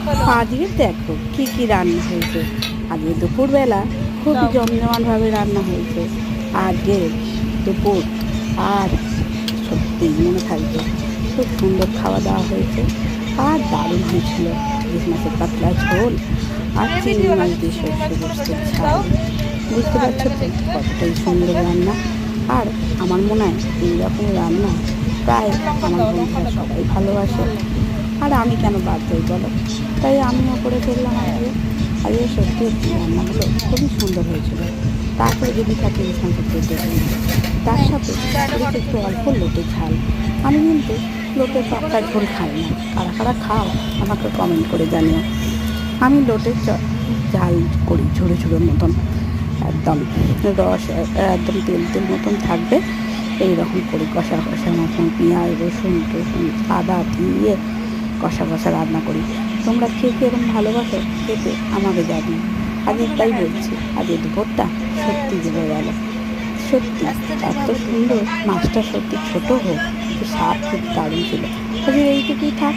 আজকে দেখো কি কি রান্না হয়েছে। আজকে দুপুরবেলা খুবই জমজমাটভাবে রান্না হয়েছে। আজকে দুপুর আর সত্যি মনে থাকবে, খুব সুন্দর খাওয়া দাওয়া হয়েছে। আর দারুণ হয়েছিল ইলিশ মাছের পাতলা ঝোল আর চিংড়ি মাছ দিয়ে সর্ষে পোস্তের ঝাল। বুঝতে পারছো তো কতটাই সুন্দর রান্না। আর আমার মনে হয় এইরকম রান্না প্রায় আমার বন্ধুরা সবাই ভালোবাসে, আর আমি কেন বাদ যাই বলো। তাই আমিও করে ফেললাম আজকে। আজকে সত্যি রান্নাগুলো খুবই সুন্দর হয়েছিল। তারপরে যদি থাকে ইলিশ মাছের পেটে, তার সাথে করেছে একটু অল্প লোটে ঝাল। আমি কিন্তু লোটের পাতলা ঝোল খাই না, কারা কারা খাও আমাকে কমেন্ট করে জানিও। আমি লোটের ঝাল করি ঝুড়ো ঝুড়োর মতন, একদম রস একদম তেল তেল মতন থাকবে, এইরকম করি কষা কষা মতন পেঁয়াজ রসুন টসুন আদা দিয়ে কষা কষা রান্না করি। তোমরা কে কে এরকম ভালোবাসো খেতে আমাকে জানিও। আজকে তাই বলছি, আজকে দুপুরটা সত্যি জুড়ে গেল। সত্যি এত সুন্দর মাছটা, সত্যি ছোটো হোক কিন্তু স্বাদ খুব দারুণ ছিল। আজকে এইটুকুই থাক।